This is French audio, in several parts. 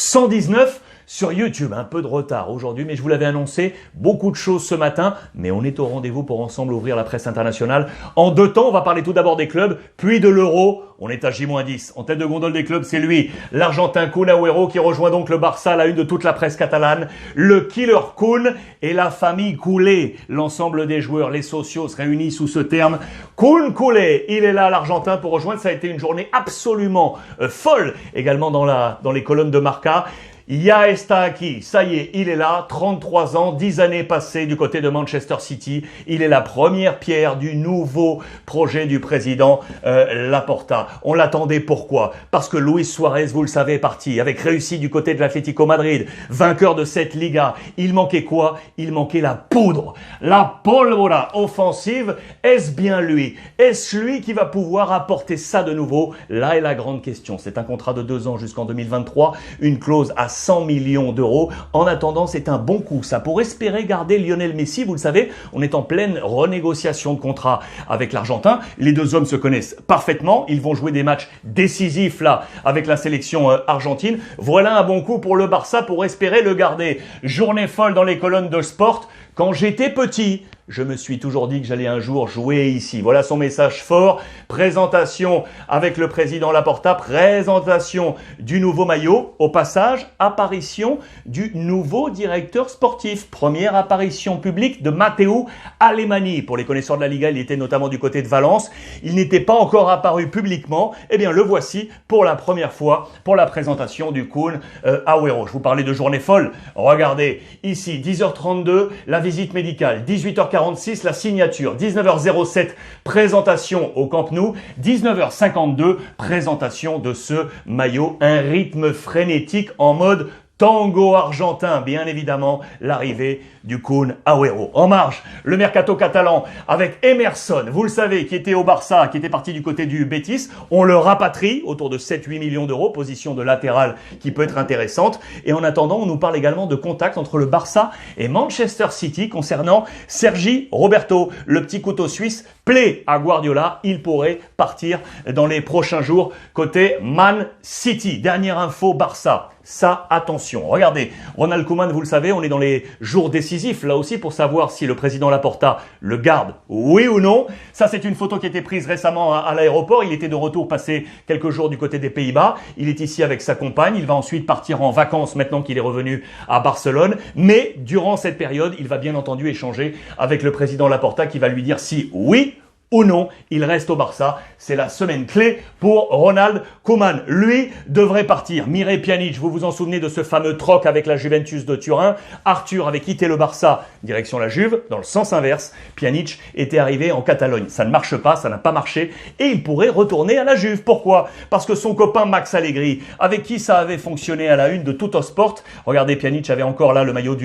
119 sur YouTube. Un peu de retard aujourd'hui, mais je vous l'avais annoncé, beaucoup de choses ce matin, mais on est au rendez-vous pour ensemble ouvrir la presse internationale. En deux temps, on va parler tout d'abord des clubs, puis de l'Euro. On est à J-10. En tête de gondole des clubs, c'est lui, l'Argentin Kun Agüero, qui rejoint donc le Barça à la une de toute la presse catalane. Le Killer Kun et la famille Culé. L'ensemble des joueurs, les socios se réunissent sous ce terme. Kun Culé, il est là, l'Argentin, pour rejoindre. Ça a été une journée absolument folle, également dans les colonnes de Marca. Ya está aquí, ça y est, il est là, 33 ans, 10 années passées du côté de Manchester City. Il est la première pierre du nouveau projet du président Laporta. On l'attendait, pourquoi? Parce que Luis Suarez, vous le savez, est parti, avec réussi du côté de l'Atlético Madrid, vainqueur de cette Liga. Il manquait quoi? Il manquait la poudre, la pólvora offensive. Est-ce bien lui? Est-ce lui qui va pouvoir apporter ça de nouveau? Là est la grande question. C'est un contrat de 2 ans jusqu'en 2023, une clause à 100 millions d'euros. En attendant, c'est un bon coup, ça, pour espérer garder Lionel Messi. Vous le savez, on est en pleine renégociation de contrat avec l'Argentin. Les deux hommes se connaissent parfaitement. Ils vont jouer des matchs décisifs là avec la sélection argentine. Voilà un bon coup pour le Barça pour espérer le garder. Journée folle dans les colonnes de Sport. Quand j'étais petit, je me suis toujours dit que j'allais un jour jouer ici. Voilà son message fort. Présentation avec le président Laporta. Présentation du nouveau maillot. Au passage, apparition du nouveau directeur sportif. Première apparition publique de Matteo Alemany. Pour les connaisseurs de la Liga, il était notamment du côté de Valence. Il n'était pas encore apparu publiquement. Eh bien, le voici pour la première fois pour la présentation du Kun Agüero. Je vous parlais de journée folle. Regardez, ici, 10h32, la visite médicale. 18h46, la signature. 19h07, présentation au Camp Nou. 19h52, présentation de ce maillot. Un rythme frénétique en mode tango argentin, bien évidemment, l'arrivée du Kun Agüero. En marche, le mercato catalan avec Emerson, vous le savez, qui était au Barça, qui était parti du côté du Betis. On le rapatrie autour de 7-8 millions d'euros, position de latéral qui peut être intéressante. Et en attendant, on nous parle également de contact entre le Barça et Manchester City concernant Sergi Roberto, le petit couteau suisse, plaît à Guardiola. Il pourrait partir dans les prochains jours côté Man City. Dernière info Barça. Ça, attention. Regardez, Ronald Koeman, vous le savez, on est dans les jours décisifs, là aussi, pour savoir si le président Laporta le garde, oui ou non. Ça, c'est une photo qui a été prise récemment à l'aéroport. Il était de retour, passé quelques jours du côté des Pays-Bas. Il est ici avec sa compagne. Il va ensuite partir en vacances maintenant qu'il est revenu à Barcelone. Mais durant cette période, il va bien entendu échanger avec le président Laporta qui va lui dire si oui ou non, il reste au Barça. C'est la semaine clé pour Ronald Koeman. Lui devrait partir. Miré Pjanic, vous vous en souvenez de ce fameux troc avec la Juventus de Turin. Arthur avait quitté le Barça, direction la Juve, dans le sens inverse. Pjanic était arrivé en Catalogne. Ça ne marche pas, ça n'a pas marché. Et il pourrait retourner à la Juve. Pourquoi? Parce que son copain Max Allegri, avec qui ça avait fonctionné à la une de Tuttosport, regardez, Pjanic avait encore là le maillot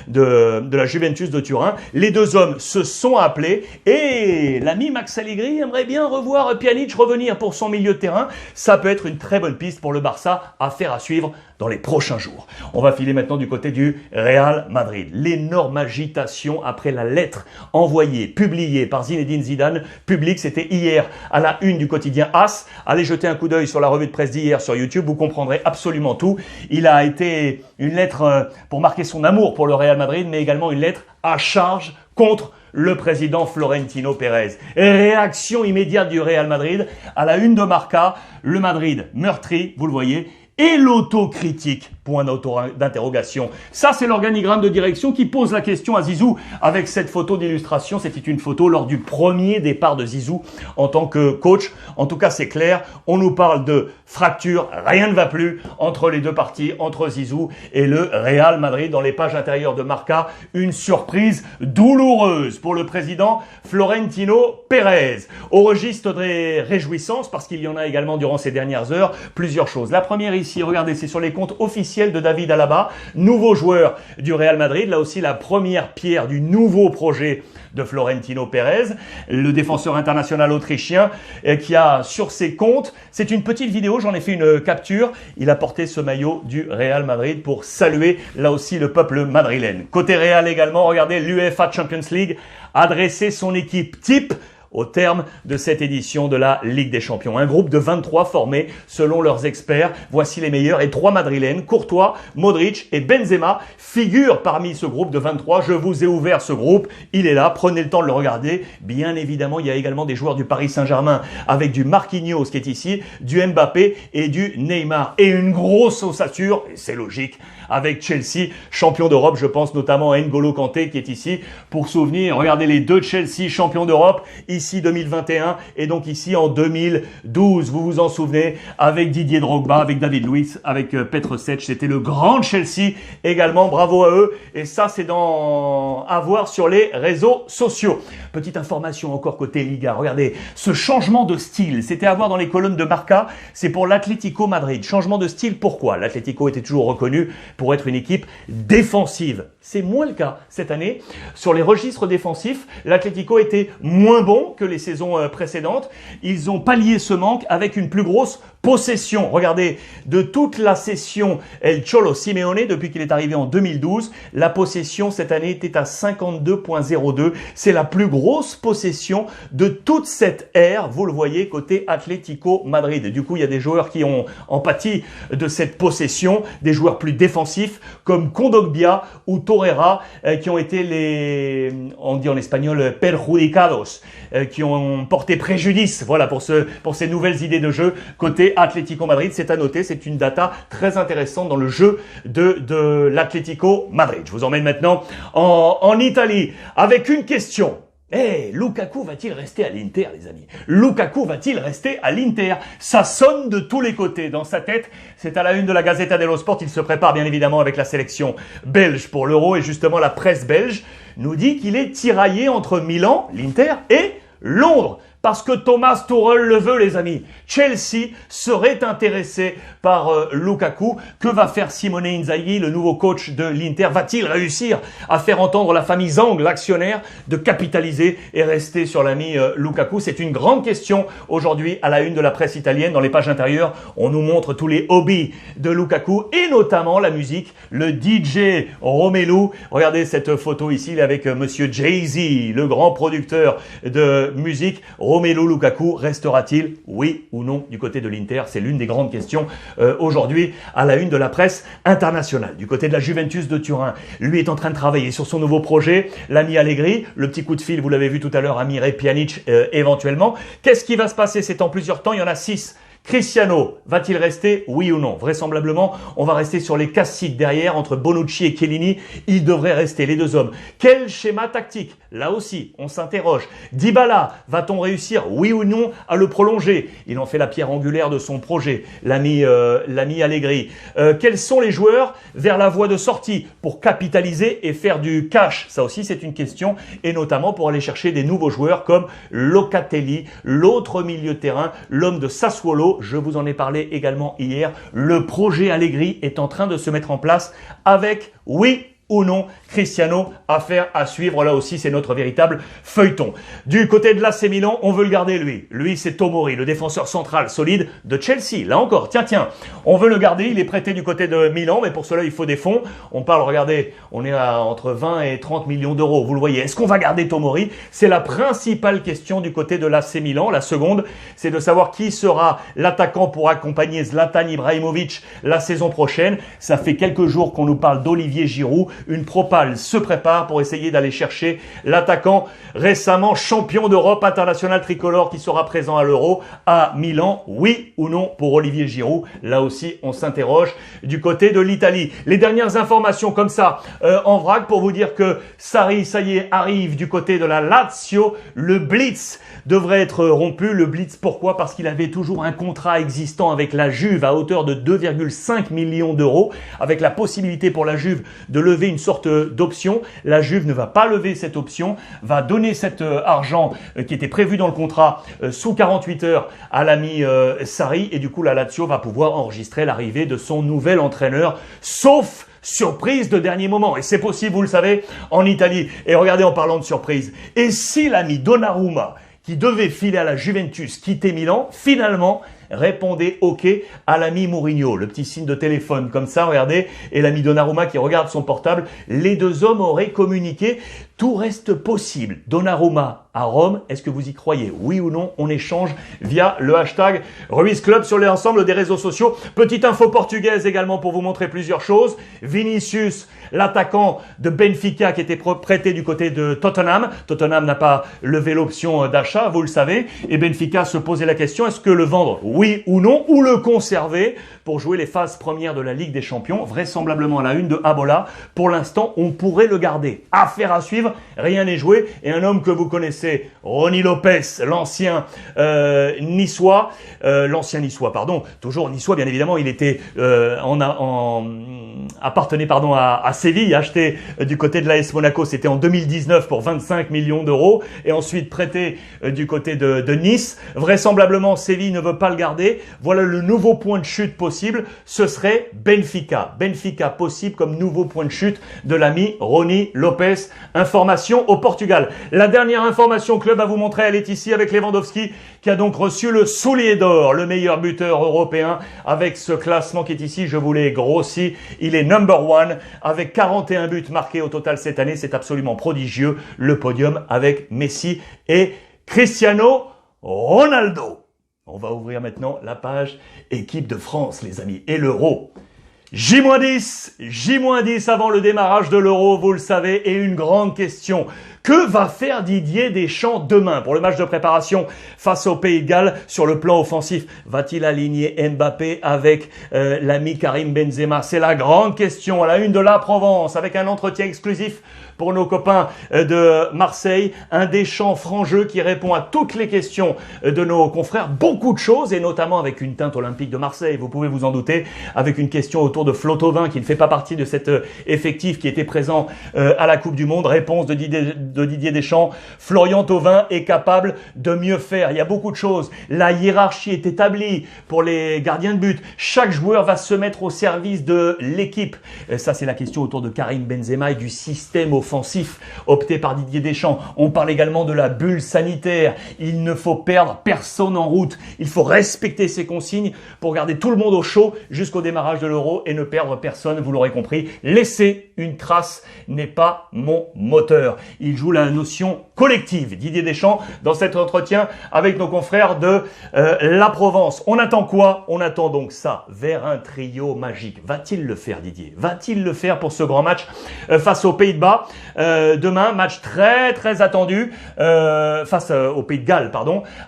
de la Juventus de Turin. Les deux hommes se sont appelés et l'ami Max Allegri aimerait bien revoir Pjanic revenir pour son milieu de terrain. Ça peut être une très bonne piste pour le Barça, à faire à suivre dans les prochains jours. On va filer maintenant du côté du Real Madrid. L'énorme agitation après la lettre envoyée, publiée par Zinedine Zidane, publique, c'était hier à la une du quotidien AS. Allez jeter un coup d'œil sur la revue de presse d'hier sur YouTube, vous comprendrez absolument tout. Il a été une lettre pour marquer son amour pour le Real Madrid, mais également une lettre à charge contre le président Florentino Pérez. Réaction immédiate du Real Madrid à la une de Marca. Le Madrid meurtri, vous le voyez, et l'autocritique, point d'interrogation. Ça, c'est l'organigramme de direction qui pose la question à Zizou avec cette photo d'illustration. C'était une photo lors du premier départ de Zizou en tant que coach. En tout cas, c'est clair. On nous parle de fracture. Rien ne va plus entre les deux parties, entre Zizou et le Real Madrid. Dans les pages intérieures de Marca, une surprise douloureuse pour le président Florentino Pérez. Au registre des réjouissances, parce qu'il y en a également durant ces dernières heures, plusieurs choses. La première ici, regardez, c'est sur les comptes officiels de David Alaba, nouveau joueur du Real Madrid. Là aussi, la première pierre du nouveau projet de Florentino Pérez, le défenseur international autrichien qui a sur ses comptes, c'est une petite vidéo, j'en ai fait une capture, il a porté ce maillot du Real Madrid pour saluer là aussi le peuple madrilène. Côté Real également, regardez, l'UEFA Champions League a dressé son équipe type au terme de cette édition de la Ligue des Champions. Un groupe de 23 formés selon leurs experts. Voici les meilleurs et 3 Madrilènes, Courtois, Modric et Benzema figurent parmi ce groupe de 23. Je vous ai ouvert ce groupe, il est là, prenez le temps de le regarder. Bien évidemment, il y a également des joueurs du Paris Saint-Germain avec du Marquinhos qui est ici, du Mbappé et du Neymar. Et une grosse ossature, et c'est logique, avec Chelsea, champion d'Europe, je pense notamment à N'Golo Kanté qui est ici pour souvenir. Regardez les deux Chelsea champions d'Europe, ici 2021 et donc ici en 2012. Vous vous en souvenez, avec Didier Drogba, avec David Luiz, avec Petr Cech, c'était le grand Chelsea également, bravo à eux. Et ça, c'est à voir sur les réseaux sociaux. Petite information encore côté Liga, regardez, ce changement de style, c'était à voir dans les colonnes de Marca, c'est pour l'Atlético Madrid. Changement de style, pourquoi? L'Atlético était toujours reconnu pour être une équipe défensive. C'est moins le cas cette année. Sur les registres défensifs, l'Atlético était moins bon que les saisons précédentes. Ils ont pallié ce manque avec une plus grosse possession. Regardez, de toute la session El Cholo Simeone, depuis qu'il est arrivé en 2012, la possession cette année était à 52,02. C'est la plus grosse possession de toute cette ère, vous le voyez, côté Atlético Madrid. Du coup, il y a des joueurs qui ont empathie de cette possession, des joueurs plus défensifs comme Kondogbia ou Torreira, qui ont été on dit en espagnol, perjudicados, qui ont porté préjudice, voilà, pour ces nouvelles idées de jeu côté Atlético Madrid. C'est à noter, c'est une data très intéressante dans le jeu de l'Atlético Madrid. Je vous emmène maintenant en Italie avec une question. Lukaku va-t-il rester à l'Inter, les amis? Lukaku va-t-il rester à l'Inter? Ça sonne de tous les côtés dans sa tête. C'est à la une de la Gazzetta dello Sport. Il se prépare bien évidemment avec la sélection belge pour l'Euro et justement la presse belge nous dit qu'il est tiraillé entre Milan, l'Inter, et Londres. Parce que Thomas Tuchel le veut, les amis. Chelsea serait intéressé par Lukaku. Que va faire Simone Inzaghi, le nouveau coach de l'Inter? Va-t-il réussir à faire entendre la famille Zhang, l'actionnaire, de capitaliser et rester sur l'ami Lukaku? C'est une grande question aujourd'hui à la une de la presse italienne. Dans les pages intérieures, on nous montre tous les hobbies de Lukaku et notamment la musique, le DJ Romelu. Regardez cette photo ici, il est avec monsieur Jay-Z, le grand producteur de musique. Romelu Lukaku restera-t-il, oui ou non, du côté de l'Inter? C'est l'une des grandes questions aujourd'hui à la une de la presse internationale. Du côté de la Juventus de Turin, lui est en train de travailler sur son nouveau projet, l'ami Allegri, le petit coup de fil, vous l'avez vu tout à l'heure, à Miré Pjanic éventuellement. Qu'est-ce qui va se passer? C'est en plusieurs temps, il y en a 6. Cristiano, va-t-il rester, oui ou non? Vraisemblablement, on va rester sur les casse-cites derrière, entre Bonucci et Chiellini. Ils devraient rester, les deux hommes. Quel schéma tactique? Là aussi, on s'interroge. Dybala, va-t-on réussir, oui ou non, à le prolonger? Il en fait la pierre angulaire de son projet, l'ami Allegri. Quels sont les joueurs vers la voie de sortie pour capitaliser et faire du cash? Ça aussi, c'est une question, et notamment pour aller chercher des nouveaux joueurs comme Locatelli, l'autre milieu de terrain, l'homme de Sassuolo. Je vous en ai parlé également hier. Le projet Allegri est en train de se mettre en place avec, oui ou non, Cristiano, affaire à suivre. Là aussi, c'est notre véritable feuilleton. Du côté de l'AC Milan, on veut le garder, lui. Lui, c'est Tomori, le défenseur central solide de Chelsea. Là encore, tiens, on veut le garder. Il est prêté du côté de Milan, mais pour cela, il faut des fonds. On parle, regardez, on est à entre 20 et 30 millions d'euros. Vous le voyez. Est-ce qu'on va garder Tomori? C'est la principale question du côté de l'AC Milan. La seconde, c'est de savoir qui sera l'attaquant pour accompagner Zlatan Ibrahimovic la saison prochaine. Ça fait quelques jours qu'on nous parle d'Olivier Giroud. Une propale se prépare pour essayer d'aller chercher l'attaquant récemment champion d'Europe international tricolore qui sera présent à l'Euro à Milan. Oui ou non pour Olivier Giroud? Là aussi, on s'interroge du côté de l'Italie. Les dernières informations comme ça en vrac pour vous dire que Sarri, ça y est, arrive du côté de la Lazio. Le Blitz devrait être rompu. Le Blitz, pourquoi? Parce qu'il avait toujours un contrat existant avec la Juve à hauteur de 2,5 millions d'euros, avec la possibilité pour la Juve de lever une sorte d'option. La Juve ne va pas lever cette option, va donner cet argent qui était prévu dans le contrat sous 48 heures à l'ami Sarri, et du coup la Lazio va pouvoir enregistrer l'arrivée de son nouvel entraîneur, sauf surprise de dernier moment. Et c'est possible, vous le savez, en Italie. Et regardez, en parlant de surprise, et si l'ami Donnarumma, qui devait filer à la Juventus, quitter Milan, finalement répondait OK à l'ami Mourinho. Le petit signe de téléphone comme ça, regardez, et l'ami Donnarumma qui regarde son portable. Les deux hommes auraient communiqué Tout reste possible. Donnarumma à Rome, est-ce que vous y croyez? Oui ou non? On échange via le hashtag Ruiz Club sur l'ensemble des réseaux sociaux. Petite info portugaise également pour vous montrer plusieurs choses. Vinicius, l'attaquant de Benfica qui était prêté du côté de Tottenham. Tottenham n'a pas levé l'option d'achat, vous le savez. Et Benfica se posait la question, est-ce que le vendre? Oui ou non? Ou le conserver pour jouer les phases premières de la Ligue des Champions? Vraisemblablement à la une de Abola. Pour l'instant, on pourrait le garder. Affaire à suivre, rien n'est joué. Et un homme que vous connaissez, Rony Lopez, l'ancien niçois, toujours niçois bien évidemment, il était appartenait à Séville, acheté du côté de l'AS Monaco, c'était en 2019 pour 25 millions d'euros et ensuite prêté du côté de Nice. Vraisemblablement, Séville ne veut pas le garder. Voilà le nouveau point de chute possible, ce serait Benfica. Benfica possible comme nouveau point de chute de l'ami Rony Lopez. Information au Portugal. La dernière information club à vous montrer, elle est ici avec Lewandowski qui a donc reçu le soulier d'or, le meilleur buteur européen avec ce classement qui est ici. Je vous l'ai grossi. Il est number one avec 41 buts marqués au total cette année. C'est absolument prodigieux. Le podium avec Messi et Cristiano Ronaldo. On va ouvrir maintenant la page équipe de France, les amis, et l'Euro. J-10 avant le démarrage de l'Euro, vous le savez, et une grande question. Que va faire Didier Deschamps demain pour le match de préparation face au Pays de Galles sur le plan offensif? Va-t-il aligner Mbappé avec l'ami Karim Benzema? C'est la grande question à la une de la Provence avec un entretien exclusif pour nos copains de Marseille. Un Deschamps franc-jeu qui répond à toutes les questions de nos confrères. Beaucoup de choses et notamment avec une teinte olympique de Marseille. Vous pouvez vous en douter avec une question autour de Flo Thauvin qui ne fait pas partie de cet effectif qui était présent à la Coupe du Monde. Réponse de Didier Deschamps. Florian Thauvin est capable de mieux faire. Il y a beaucoup de choses. La hiérarchie est établie pour les gardiens de but. Chaque joueur va se mettre au service de l'équipe. Ça, c'est la question autour de Karim Benzema et du système offensif opté par Didier Deschamps. On parle également de la bulle sanitaire. Il ne faut perdre personne en route. Il faut respecter ces consignes pour garder tout le monde au chaud jusqu'au démarrage de l'Euro et ne perdre personne. Vous l'aurez compris. Laisser une trace n'est pas mon moteur. Il joue la notion collective. Didier Deschamps dans cet entretien avec nos confrères de la Provence. On attend quoi? On attend donc ça vers un trio magique. Va-t-il le faire, Didier? Va-t-il le faire pour ce grand match face aux Pays-Bas? Demain, match très très attendu face au Pays de Galles,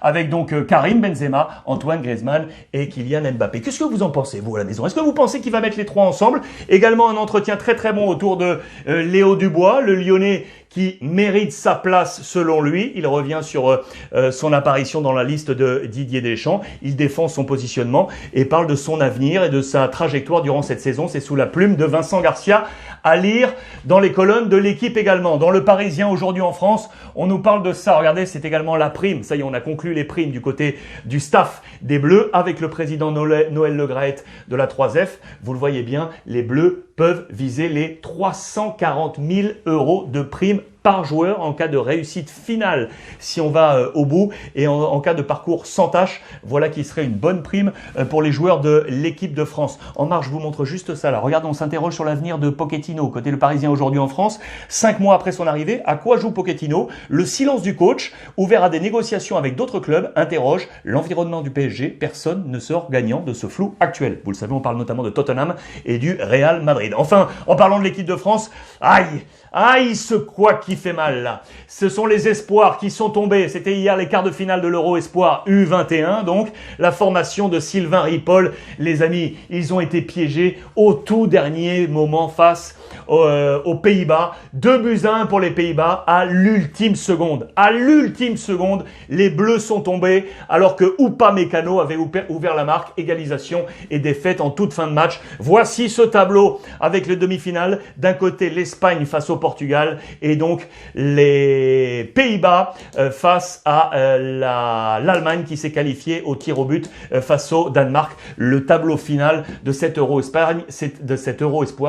avec donc Karim Benzema, Antoine Griezmann et Kylian Mbappé. Qu'est-ce que vous en pensez, vous, à la maison? Est-ce que vous pensez qu'il va mettre les trois ensemble? Également un entretien très très bon autour de Léo Dubois, le Lyonnais qui mérite sa place selon lui. Il revient sur son apparition dans la liste de Didier Deschamps. Il défend son positionnement et parle de son avenir et de sa trajectoire durant cette saison. C'est sous la plume de Vincent Garcia, à lire dans les colonnes de l'équipe également. Dans le Parisien aujourd'hui en France, on nous parle de ça. Regardez, c'est également la prime. Ça y est, on a conclu les primes du côté du staff des Bleus avec le président Noël Le Graët de la 3F. Vous le voyez bien, les Bleus peuvent viser les 340 000 € de primes par joueur en cas de réussite finale si on va au bout et en cas de parcours sans tâche. Voilà qui serait une bonne prime pour les joueurs de l'équipe de France. En marche, je vous montre juste ça là. Regardez, on s'interroge sur l'avenir de Pochettino côté le Parisien aujourd'hui en France. 5 mois après son arrivée, à quoi joue Pochettino? Le silence du coach, ouvert à des négociations avec d'autres clubs, interroge l'environnement du PSG. Personne ne sort gagnant de ce flou actuel. Vous le savez, on parle notamment de Tottenham et du Real Madrid. Enfin, en parlant de l'équipe de France, aïe, ce quoi qui fait mal là. Ce sont les espoirs qui sont tombés. C'était hier les quarts de finale de l'Euro Espoir U21. Donc, la formation de Sylvain Ripoll. Les amis, ils ont été piégés au tout dernier moment face aux Pays-Bas. 2-1 pour les Pays-Bas à l'ultime seconde. À l'ultime seconde, les Bleus sont tombés alors que Upamecano avait ouvert la marque. Égalisation et défaite en toute fin de match. Voici ce tableau avec les demi-finales. D'un côté, l'Espagne face au Portugal et donc les Pays-Bas face à l'Allemagne qui s'est qualifiée au tir au but face au Danemark. Le tableau final de cet Euro Espoir,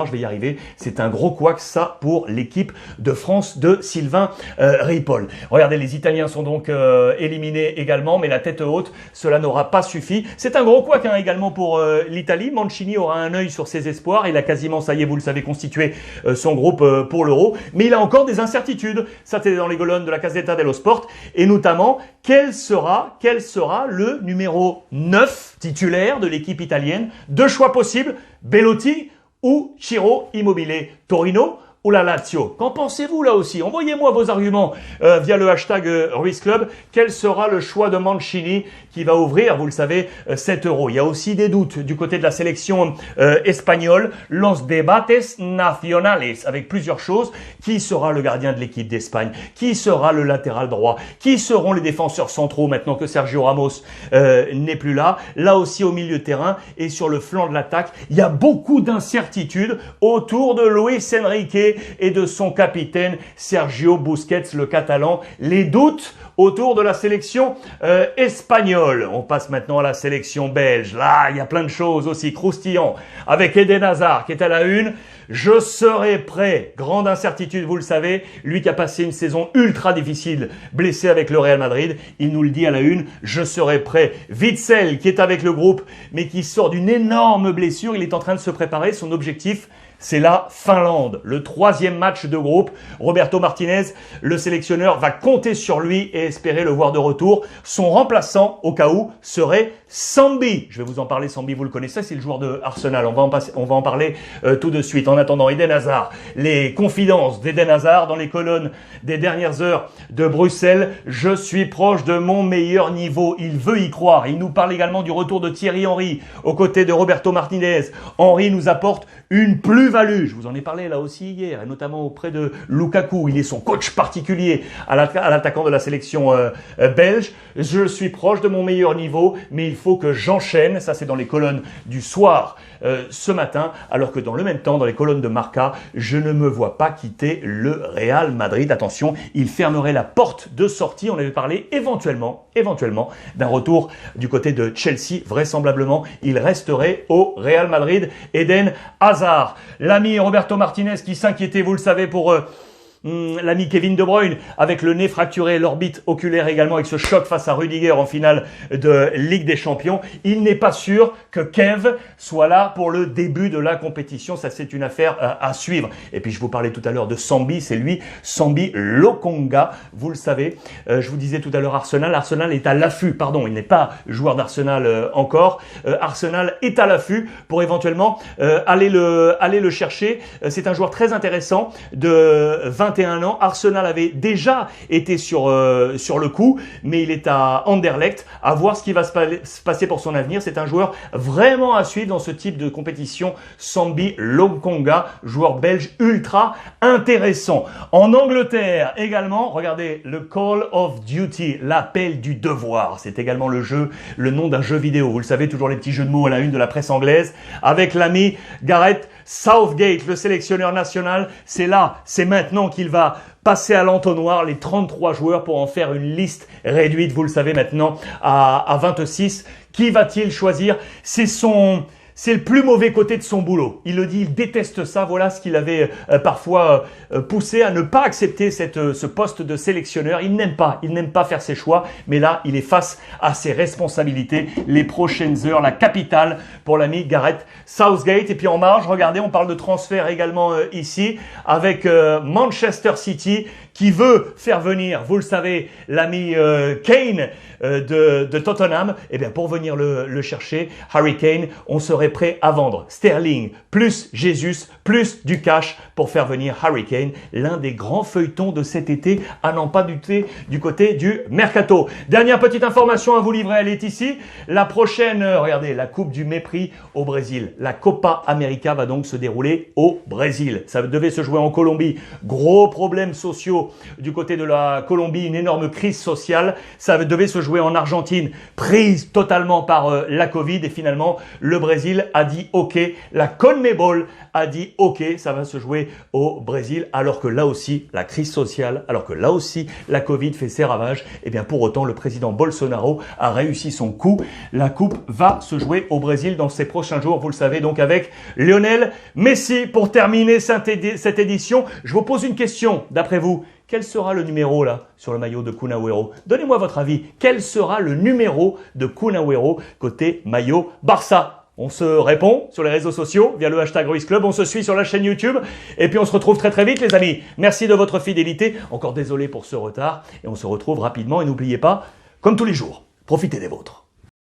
je vais y arriver, c'est un gros couac ça pour l'équipe de France de Sylvain Ripoll. Regardez, les Italiens sont donc éliminés également, mais la tête haute, cela n'aura pas suffi. C'est un gros couac également pour l'Italie. Mancini aura un œil sur ses espoirs. Il a quasiment, ça y est, vous le savez, constitué son groupe pour l'Euro, mais il a encore des incertitudes. incertitudes. Ça, c'est dans les colonnes de la Gazzetta dello Sport. Et notamment, quel sera le numéro 9 titulaire de l'équipe italienne? Deux choix possibles, Belotti ou Ciro Immobile. Torino ou la Lazio. Qu'en pensez-vous là aussi? Envoyez-moi vos arguments via le hashtag Ruiz Club. Quel sera le choix de Mancini qui va ouvrir, vous le savez, 7 euros? Il y a aussi des doutes du côté de la sélection espagnole. Los debates nacionales, avec plusieurs choses. Qui sera le gardien de l'équipe d'Espagne? Qui sera le latéral droit? Qui seront les défenseurs centraux maintenant que Sergio Ramos n'est plus là? Là aussi au milieu de terrain et sur le flanc de l'attaque, il y a beaucoup d'incertitudes autour de Luis Enrique et de son capitaine Sergio Busquets, le Catalan. Les doutes autour de la sélection espagnole. On passe maintenant à la sélection belge. Là, il y a plein de choses aussi croustillantes. Avec Eden Hazard qui est à la une. Je serai prêt. Grande incertitude, vous le savez. Lui qui a passé une saison ultra difficile, blessé avec le Real Madrid. Il nous le dit à la une. Je serai prêt. Witsel qui est avec le groupe, mais qui sort d'une énorme blessure. Il est en train de se préparer. Son objectif, c'est la Finlande, le 3e match de groupe. Roberto Martinez, le sélectionneur, va compter sur lui et espérer le voir de retour. Son remplaçant, au cas où, serait Sambi. Je vais vous en parler, Sambi, vous le connaissez, c'est le joueur de Arsenal. On va en parler tout de suite. En attendant, Eden Hazard, les confidences d'Eden Hazard dans les colonnes des dernières heures de Bruxelles. Je suis proche de mon meilleur niveau. Il veut y croire. Il nous parle également du retour de Thierry Henry aux côtés de Roberto Martinez. Henry nous apporte une plus-value. Je vous en ai parlé là aussi hier, et notamment auprès de Lukaku. Il est son coach particulier à l'attaquant de la sélection belge. Je suis proche de mon meilleur niveau, mais il faut que j'enchaîne. Ça, c'est dans les colonnes du soir ce matin, alors que dans le même temps, dans les colonnes de Marca, je ne me vois pas quitter le Real Madrid. Attention, il fermerait la porte de sortie. On avait parlé éventuellement d'un retour du côté de Chelsea. Vraisemblablement, il resterait au Real Madrid. Eden Hazard, l'ami Roberto Martinez qui s'inquiétait, vous le savez, pour l'ami Kevin De Bruyne avec le nez fracturé, l'orbite oculaire également avec ce choc face à Rudiger en finale de Ligue des Champions. Il n'est pas sûr que Kev soit là pour le début de la compétition. Ça, c'est une affaire à suivre. Et puis, je vous parlais tout à l'heure de Sambi. C'est lui, Sambi Lokonga. Vous le savez. Je vous disais tout à l'heure Arsenal. Arsenal est à l'affût. Pardon, il n'est pas joueur d'Arsenal encore. Arsenal est à l'affût pour éventuellement aller le chercher. C'est un joueur très intéressant de 21 ans. Arsenal avait déjà été sur le coup, mais il est à Anderlecht. À voir ce qui va se passer pour son avenir. C'est un joueur vraiment à suivre dans ce type de compétition. Sambi Lokonga, joueur belge ultra intéressant. En Angleterre également, regardez le Call of Duty, l'appel du devoir. C'est également le nom d'un jeu vidéo. Vous le savez, toujours les petits jeux de mots à la une de la presse anglaise. Avec l'ami Gareth Southgate, le sélectionneur national, c'est là, c'est maintenant qu'il va passer à l'entonnoir les 33 joueurs pour en faire une liste réduite, vous le savez maintenant, à 26. Qui va-t-il choisir? C'est le plus mauvais côté de son boulot. Il le dit, il déteste ça. Voilà ce qu'il avait parfois poussé à ne pas accepter ce poste de sélectionneur. Il n'aime pas faire ses choix. Mais là, il est face à ses responsabilités. Les prochaines heures, la capitale pour l'ami Gareth Southgate. Et puis en marge, regardez, on parle de transfert également ici avec Manchester City qui veut faire venir, vous le savez, l'ami Kane de Tottenham. Eh bien, pour venir le chercher, Harry Kane, on serait prêt à vendre Sterling plus Jesus plus du cash pour faire venir Harry Kane, l'un des grands feuilletons de cet été, à n'en pas douter, du côté du mercato. Dernière petite information à vous livrer, elle est ici. La prochaine, regardez, la Coupe du Mépris au Brésil. La Copa América va donc se dérouler au Brésil. Ça devait se jouer en Colombie. Gros problèmes sociaux du côté de la Colombie, une énorme crise sociale. Ça devait se jouer en Argentine, prise totalement par la Covid. Et finalement, le Brésil a dit OK. La CONMEBOL a dit OK, ça va se jouer au Brésil, alors que là aussi, la crise sociale, alors que là aussi, la Covid fait ses ravages. Et bien pour autant, le président Bolsonaro a réussi son coup. La coupe va se jouer au Brésil dans ces prochains jours, vous le savez, donc avec Lionel Messi. Pour terminer cette édition, je vous pose une question, d'après vous. Quel sera le numéro là sur le maillot de Kun Agüero? Donnez-moi votre avis. Quel sera le numéro de Kun Agüero côté maillot Barça? On se répond sur les réseaux sociaux via le hashtag Ruiz Club, on se suit sur la chaîne YouTube et puis on se retrouve très très vite les amis. Merci de votre fidélité, encore désolé pour ce retard et on se retrouve rapidement et n'oubliez pas, comme tous les jours, profitez des vôtres.